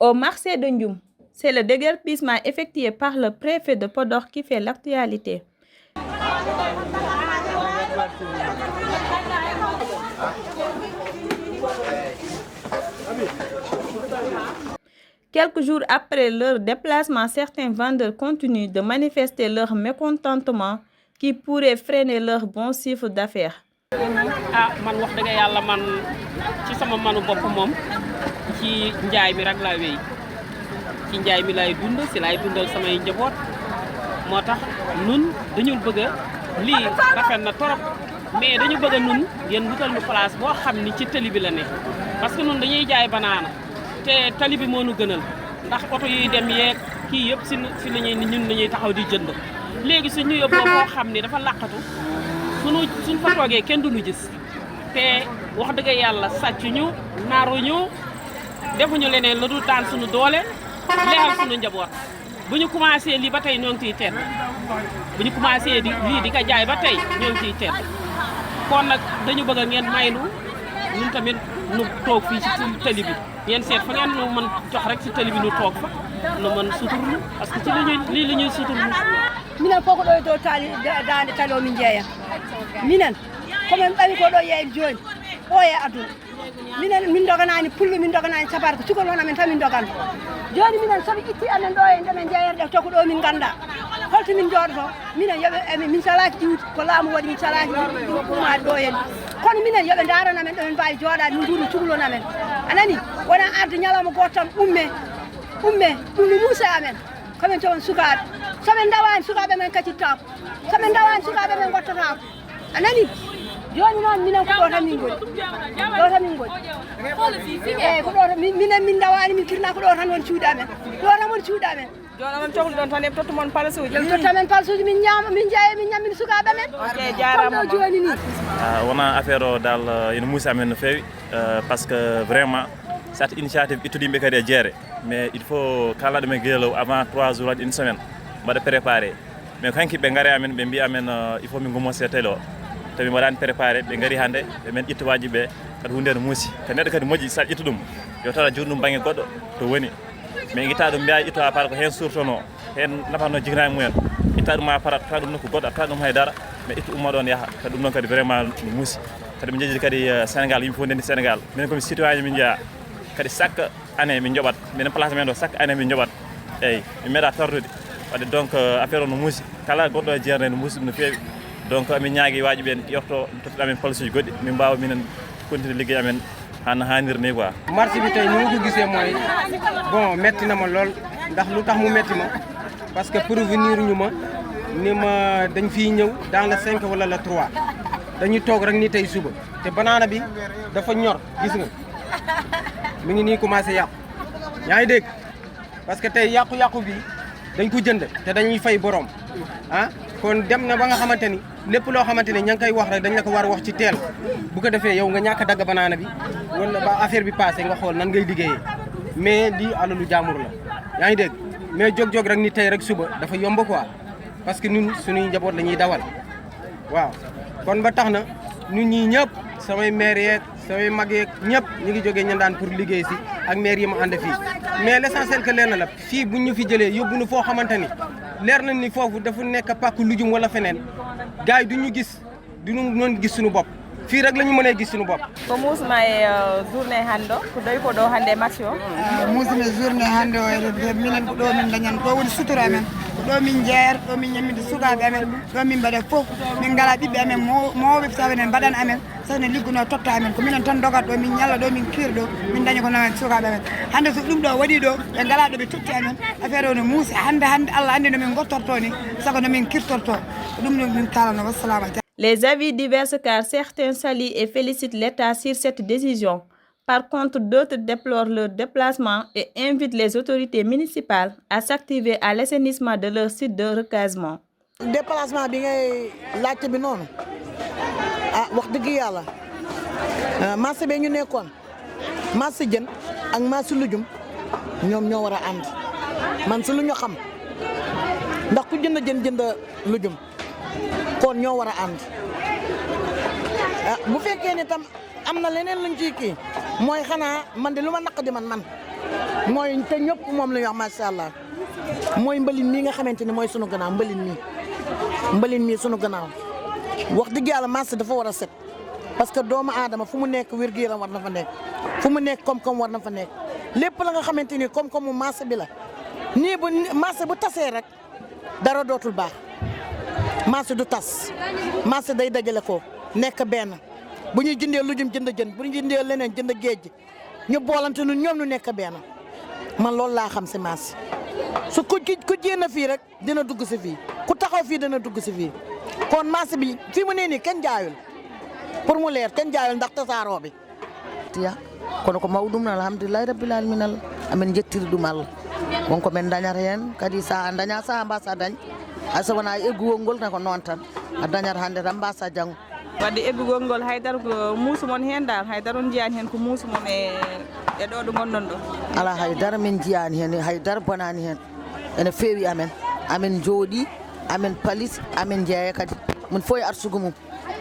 Au marché de Ndioum, c'est le déguerpissement effectué par le préfet de Podor qui fait l'actualité. Quelques jours après leur déplacement, certains vendeurs continuent de manifester leur mécontentement qui pourrait freiner leur bon chiffre d'affaires. Man wax dëgg yàlla man ci sama manu bopp moom ci njaay mi rek laa wéy ci njaay mi lay dund si lay dundal samay njaboot moo tax nun dañu bëgg lii rafet na torop mais dañu bëgg nun ngeen wutal ñu place boo xam ni ci tali bi la ne parce que nun dañuy jaay banaana te tali bi moo nu gënal ndax oto yuy dem yeeg kii yëpp si lañuy ñun lañuy taxaw di jënd léegi suñu yóbboo koo xam ni dafa làqatu suñ fa toogee kenn duñu gis te wax dëgg yàlla sàccuñu naaruñu defuñu leneen lu dul daan suñu doole leexal suñu njaboot bu ñu commencé lii ba tey ñoo ngi ciy tedd bu ñu commencé lii di ko jaay ba tey ñoo ngi ciy tedd kon nag dañu bëgg ngeen maynu ñun tamit nu toog fii ci tali bi ngeen seet fa ngeen nu mën jox rek ci tali bi nu toog fa nu mën suturlu parce que ci lii la ñuy suturlu minen fof ko ɗo e dow dande tali o min jeeya minen komin ɓami ko ɗo yeeyde joni ɓooye aduna minen min doganani pullo min doganani safara ko cukol won amen tan min doganta joni minen soɓe itti amen ɗo e ndemen jeeyerde to ko ɗo min ganda holto min jooɗoto minen yooɓe min salaki iwde ko laamu waɗi min salaki ɗumade ɗo hen kono minen yooɓe darana amen ɗo min mbawi jooɗade min duuri cukalon amen anani wona arde ñalawma goto tan umme ɗum no muusa amen komin toon sukaɓe soɓe dawani sukaɓe men kaccittako soɓe dawani sukaɓe men gottotako anani joni noon minen ko ɗo tan min goni eyyi ko ɗo minen min dawani min kirna ko ɗo tan woni cuuɗi amen ɗo tan woni cuuɗi amen joni on cohli ɗon tan eɓe totta moon palasuji eɓe totta men palasuji min ñaama min jeeya min ñammini sukaɓe men jarama ɗo joni ni wona affaire o dal ene muusi amen no fewi par ce que vraiment cette initiative ittude yimɓe kadi e jeere mais il faut kalaɗo men guelow avant 3 jours waɗi une semaine mbaɗa préparé mais ko hanki ɓe gaari amen ɓe mbi amen il faut min gummosse télé o tawi waɗani préparé ɓe gaari hannde ɓe men ƴettowaji ɓe kadi hunde no muusi kadi neɗɗo kadi moƴƴi sa ƴettu ɗum yo tawa joni ɗum banggue goɗɗo to woni mais guitta ɗum mbiya itto à part ko hen surtono hen nafanno jiginani mumen itta ɗum a parat ta ɗum nokku goɗɗo ta ɗum haydara mais ittu umma ɗon yaaha kadi ɗum ɗon kadi vraiment no muusi kadi min jeeji kadi sénégal yimɓe fof ndendi sénégal minen komi citoyen min jeeya kadi chaque année min joɓat minen place men ɗo chaque année min joɓat eyyi min meeɗa tardude wadde donc affaire o no muusi kala goɗɗo e jeerde no muusi ɗum no feewi donc amin ñaagui wajiɓe en ƴetto tottuɗa amen palasuji goɗɗi min mbawa minen continuer ligguey amen han hannir ni quoi marché bi tey ni ma ko gisee mooy bon metti na ma lool ndax lu tax mu metti ma parce que prévenir ñu ma ni ma dañ fiy ñëw dans le 5 wala le 3 dañuy toog rek ni tey suba te banaana bi dafa ñor gis nga mi ngi nii commencé yàqu yaa ngi dégg parce que tey yàqu-yàqu bi dañ ko jënd te dañuy fay borom ah kon dem na ba nga xamante ni lépp loo xamante ni ña ngi koy wax rek dañ la ko war a wax ci teel bu ko defee yow nga ñàkk a dagg banaana bi wala ba affaire bi passé nga xool nan ngay liggéeyee mais lii alalu jaamur la yaa ngi dégg mais jóg-jóg rek ni tey rek suba dafa yomb quoi parce que ñun suñuy njaboot la ñuy dawal waaw kon ba tax na ñun ñii ñëpp samay maire yeeg samay mag yeeg ñëpp ñu ngi jógee ñan daan pour liggéey si ak maire yi ma ànd fii mais l'essentiel que leer na la fii buñ ñu fi jëlee yóbbu nu foo xamante ni leer nañ ni foofu dafa nekk pàkk lujum wala feneen gars yi duñu gis duñu mën gis suñu bopp fii rek la ñu mënee gis suñu bopp ko musma e journée hande o ko doyi ko ɗo hannde match o musme journée hannde o eɗe minen ko ɗo min dañan ɗo woni sutura amen ko ɗo min jeeyata ɗo min ñammide sukaɓe amen ɗo min mbaɗa fof min ngala ɓiɓɓe amen mawɓe sawenen mbaɗan amen sawne ligguno totta amen ko minen tan dogat ɗo min ñalla ɗo min kiir ɗo min daña ko namen sukaɓe amen hannde so ɗum ɗo waɗi ɗo ɓe ngala ɗo ɓe totti amen affaire o no muusi hannde Allah anndi no min gottorto ni sago no min kirtorto ɗum ɗo min kalano wassalama. Les avis divers car certains saluent et félicitent l'État sur cette décision. Par contre, d'autres déplorent leur déplacement et invitent les autorités municipales à s'activer à l'assainissement de leur site de recasement. Déplacement bi ngay laajte bi noonu wax dëgg yàlla marché bi ñu nekkoon marché jën ak marché lujum ñoom ñoo war a ànd man si lu ñu xam ndax ku jënd jënd lujum kon ñoo war a ànd bu fekkee ne tam am na leneen luñ ciy kii mooy xanaa man de lu ma naq di man mooy te ñëpp moom la ñu wax macha allah mooy mbalin mii nga xamante ni mooy sunu gannaaw mbalin mii sunu gannaaw wax dëgg yàlla marché dafa war a set parce que doomu aadama fu mu nekk wér-gu-yaram war na fa nekk fu mu nekk koom-koom war na fa nekk lépp la nga xamante ni koom-koomu marché bi la nii bu marché bu tasee rek dara dootul baax marché du tas marché day dajale ko nekk benn bu ñuy jëndee lujum jënd jën bu ñu jëndee leneen jënd géej ñu boolante ñun ñoom ñu nekk benn man loolu laa xam si marché su ku jéem fii rek dina dugg si fii ku taxaw fii dina dugg si fii kon marché bi fii mu nee nii kenn jaayul pour mu leer kenn jaayul ndax tasaaroo bi. tiya kono ko mawɗum alhamdulillahi rabbil alamin Allah amin jettiri ɗum Allah wonko men dañata hen kadi sa daña sa mbasa dañ asa wona eggugol ngol tan ko noon tan a dañata hannde tan mbasa janggo wadde eggugol ngol haydara ko muusu mon hen dal haydara on jiyani hen ko muusu mon e ɗo ɗo gonɗon ɗo ala haydara min jiyani hen haydara bonani hen ene feewi amen jooɗi amen palis amen jeeya kadi min fof e arsugu mum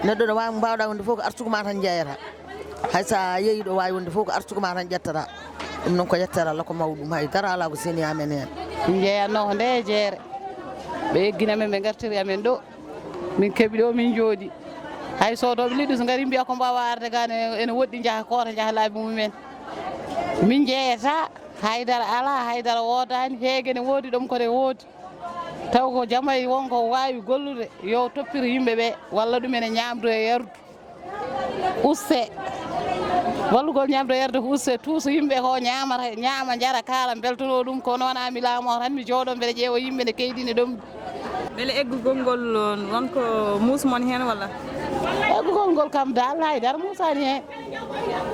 neɗɗo ɗo wawi mbawɗa wonde fof ko arsugu ma tan jeeyata hay sa yeeyi ɗo wawi wonde fof ko arsugu ma tan ƴettata ɗum noon ko yettere Allah ko mawɗum haydara ala ko seeni amen hen min jeeyanno ko nde jeere ɓe eggina men ɓe gartiri amen ɗo min keeɓi ɗo min jooɗi hay sodoɓe liɗɗi so gari mbiya ko mbawa arde ga ene woɗɗi jaaha koota jaaha laabi mumen min jeeyata haydara ala haydara wodani heege ne woodi ɗum kode woodi taw ko jamay wonko wawi gollude yo toppira yimɓe ɓe walla ɗum ene ñamdo e yardu uste wallugol ñamdo yarde ko uste tout so yimɓe ko ñama jara kala beltono ɗum ko noon ami laamu o tan mi jooɗo mbeɗa ƴeewa yimɓe ne keydini ɗum beele eggugol ngol wonko muusu mon hen walla eggugol ngol kam dal haydara muusani hen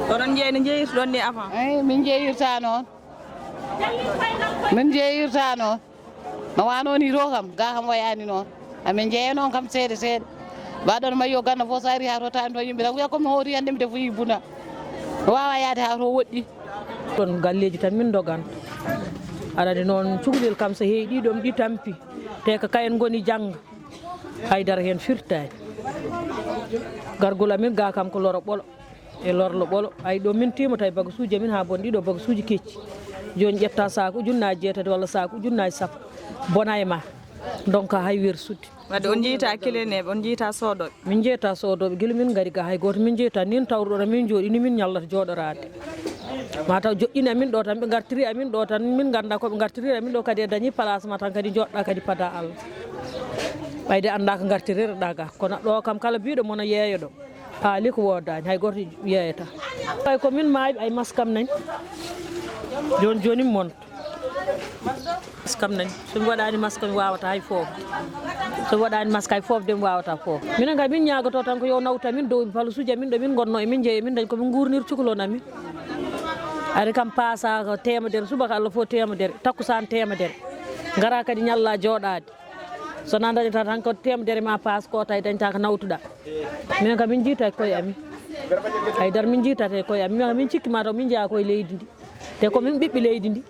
oɗon jeeyi no jeeyirtoɗon ni avant eyi min jeeyirta noon no wano ni to kam ga kam wayani noon amin jeeya noon kam seeɗa seeɗa mbaɗon mayyo ganna fof so ari ha to tani to yimɓe tan wiya komi hooti yande mi defoyi buna wawa yaade ha to woɗɗi ɗon galleji tan min doganta aɗani noon cukalel kam so heewi ɗiɗom ɗi tampi te ko kayen goni jangga haydara hen firtani gargol amin ga kam ko loro ɓolo e lorlo ɓolo ay ɗo min timata e bagasuji amin ha bon ɗiɗo bagasuji kecci joni ƴetta sac ujunnaji jeetati walla sac ujunnaji sappo bona e ma donc hay wersude wadde on jiita kileneɓe on jiita sodoɓe min jeeta sodoɓe guila min gari ga hay goto min jeeta nin tawruɗo min jooɗi ni min ñallata jooɗorade mataw joƴƴini amin ɗo tan ɓe gartiri amin ɗo tan min ganda koɓe gartiri amin ɗo kadi e dañi place ma tan kadi joɗɗa kadi pada Allah ɓayde anda ko gartirireɗa ga kono ɗo kam kala biɗo mono yeeyo ɗo haali ko wodani hay goto yeeyata ay ko min maaɓe ay maskam nani joni mi monta maskam nani somi waɗani masque mi wawata hay foof somi waɗani masque hay foof de mi wawata foof minen kay min ñagoto tan ko yo nawta min dow palusuji amin ɗo min gonno emin jeeyi min dañi komin gurnir cukalon amin ari kam paasa ko temedere subaka Allah fof temedere takkusan temedere gara kadi ñalla jooɗade sona dañata tan ko temedere ma paas ko tay dañta ko nawtuɗa minen kam min jiita koye amin haydara min jiitate koye amin min cikkima taw min jeeya koye leydi ndi te komin ɓiɓɓe leydi ndi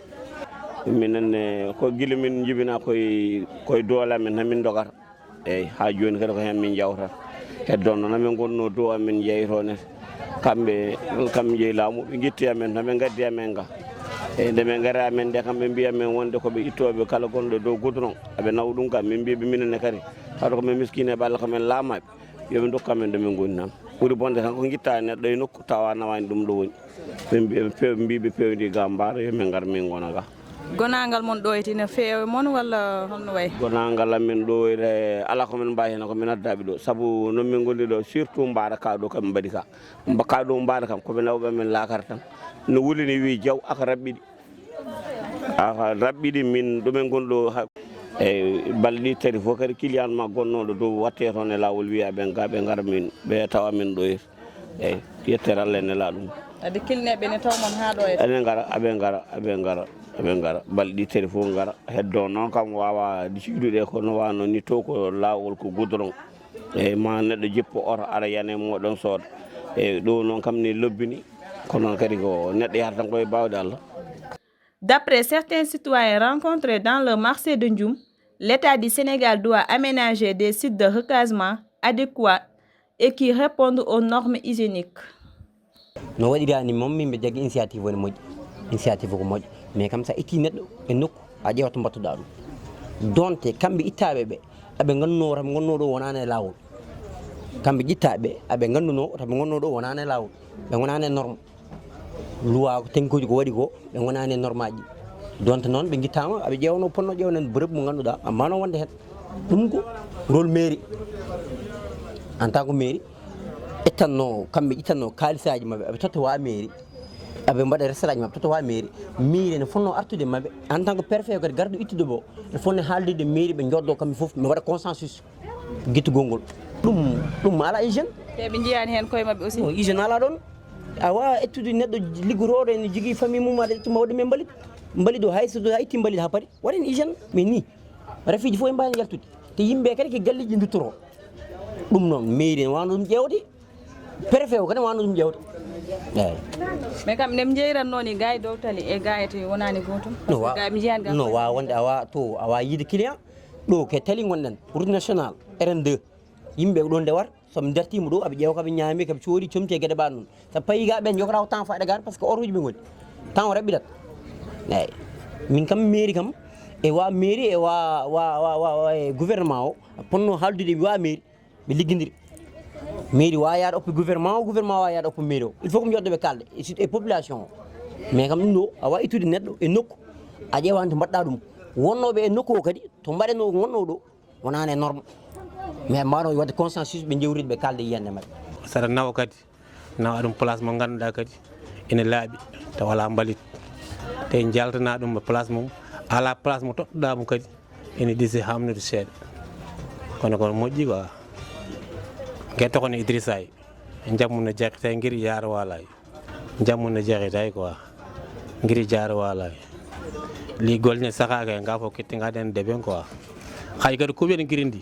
minen ko guila min jibina koye doole amen tan min dogata eyyi ha joni kadi ko hen min jawtata heddo noon amin gonno dow amin jeytonete kamɓe jeeyi laamu ɓe guitti amen tan ɓe gaddi amen ga eyyi nde min gari amen nde kam ɓe mbi amen wonde koɓe ittoɓe kala gonɗo dow goudron aɓe nawa ɗum kam min mbiɓe minenne kadi hawde komin miskine ɓalla komin laamaɓe yoɓe dokka amen ɗo min goni tan ɓuuri bonde tan ko guitta neɗɗo e nokku tawa nawani ɗum ɗo woni ɓe mbiɓe pewdi ga mbaɗo yomin gar min gona ga gonagal mon ɗoyti ne feewe mon walla holno wayi gonagal amin ɗoyre ala komin mbawi hen komin addaɓe ɗo saabu noon min gondi ɗo surtout mbaɗa ka ɗo kamin mbaɗi ka ka ɗo mbaɗa kam koɓe nawɓe min lakara tan no wulini wi jaw aka raɓɓiɗi min ɗumen gonɗo eyyi balɗe ɗi tati fof kadi client ma gonnoɗo dow watte toon e lawol wiya ɓen ga ɓe gara min ɓe tawa min ɗoyta eyyi yettere Allah ene la ɗum ade kilneɓe ne tawmon ha ɗo enen gara aɓe gara balɗe ɗi tati fof gara heddo noon kam wawa jiiɗuɗe ko no wano ni to ko lawol ko goudron eyyi ma neɗɗo jippo oto ara yane moɗon sooda eyyi ɗo noon kam ni lobbini kono kadi ko neɗɗo yahata tan koye bawde Allah. D'après certains citoyens rencontrés dans le marché de Ndioum, l'État du Sénégal doit aménager des sites de recasement adéquats et qui répondent aux normes hygiéniques. No waɗirani moom min ɓe jaggi initiative woni moƴƴi initiative ko moƴƴo mais kam sa itti neɗɗo e nokku a ƴewata mbattuɗa ɗum donte kamɓe ittaɓe ɓe aɓe ganduno taɓe gonno ɗo wonani e lawol kamɓe ƴittaɓe aɓe ganduno taɓe gonno ɗo wonani e lawol ɓe gonani e norme loi tenkuji ko waɗi ko ɓe gonani e norme aji donte noon ɓe guittama aɓe ƴewno ponno ƴewnen bërëb mo ganduɗa ammano wonde hen ɗum ko rôle mairie en tant que mairie ettanno kamɓe ƴittanno kalisaji mabɓe aɓe totta wa mairie aɓe mbaɗa restaurant mabɓe totta wa mairie mairie ne fonno artude mabɓe en tant que préfet kadi garɗo ittude bo ne fonno haaldude mairie ɓe joddo kamɓe foof mi waɗa consensus guittugol ngol ɗum ala hygiéne te ɓe jiyani hen koye mabɓe aussi hygiéne ala ɗon a wawa ettude neɗɗo liggoroɗo ene jogui famille mum aɗa ittuma waɗi men mbalit o hay so ha itti mbalit ha paari waɗen hygiéne mais ni rafiji fof e mbawni yaltude te yimɓe kadi ko galliji duttoro ɗum noon mairie ne wawno ɗum ƴewde préfet o kadi wawno ɗum ƴewde eyyi mais kam nde jeyranno ni ga e dow tali e ga e to wonani gotum no wawa wonde awa yiide client ɗo ke tali gonɗen route national RN2 yimɓe ɗo ndewar somi dartima ɗo aɓe ƴeewa koɓe ñaami koɓe coodi comti e gueɗe ɓaɗe noon so payi ga ɓen jogata ko temps faɗa gar par ce que oruji ɓe goni temps o raɓɓiɗat eyyi min kam mairie kam e wa mairie e wa e gouvernement o ponno haaldude wa mairie ɓe liggodiri mairie wawa yaade oppi gouvernement wawa yaade oppi mairie o il faut ko mi yoddoɓe kalde e population o mais kam ɗum ɗo a wawi ittude neɗɗo e nokku a ƴewani to mbaɗɗa ɗum wonnoɓe e nokku o kadi to mbaɗeno gonno ɗo wonani e norme mais mbawno wadde consensus ɓe jewride ɓe kalde yiyande mabɓe saɗa nawa kadi nawa ɗum place mo ganduɗa kadi ene laaɓi taw wala mbalit te jaltana ɗum e place mum ala place mo toɗɗoɗamo kadi ene ɗisi hamnude seeɗa kono kono moƴƴi quoi guetta kono Idrissa jammu no jeexitay guiri yaara walay jammu no jeexitay quoi guiri jaara walay li golne sakaka nga fo kettigaden deɓen quoi hay kadi kuɓen guiri ndi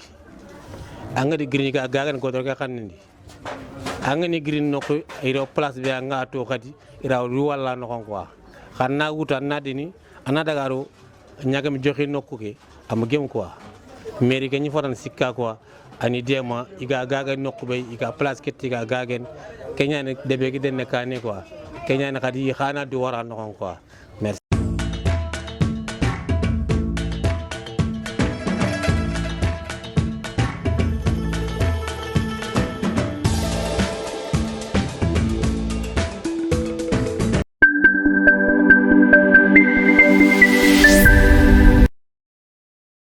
angadi guiri ka gagan godoro ka xanni ndi angani guiri nokku iro place be anga to kadi ira walla no kon quoi xanna wuta nadini ana dagaro ñagam joxi nokku ke am gem quoi mairie ke ñi fotan sikka quoi ani dema iga gaga nokku be iga place ketti ga gagen kenyane debe gi den kane quoi kenyane kadi xana du wara no kon quoi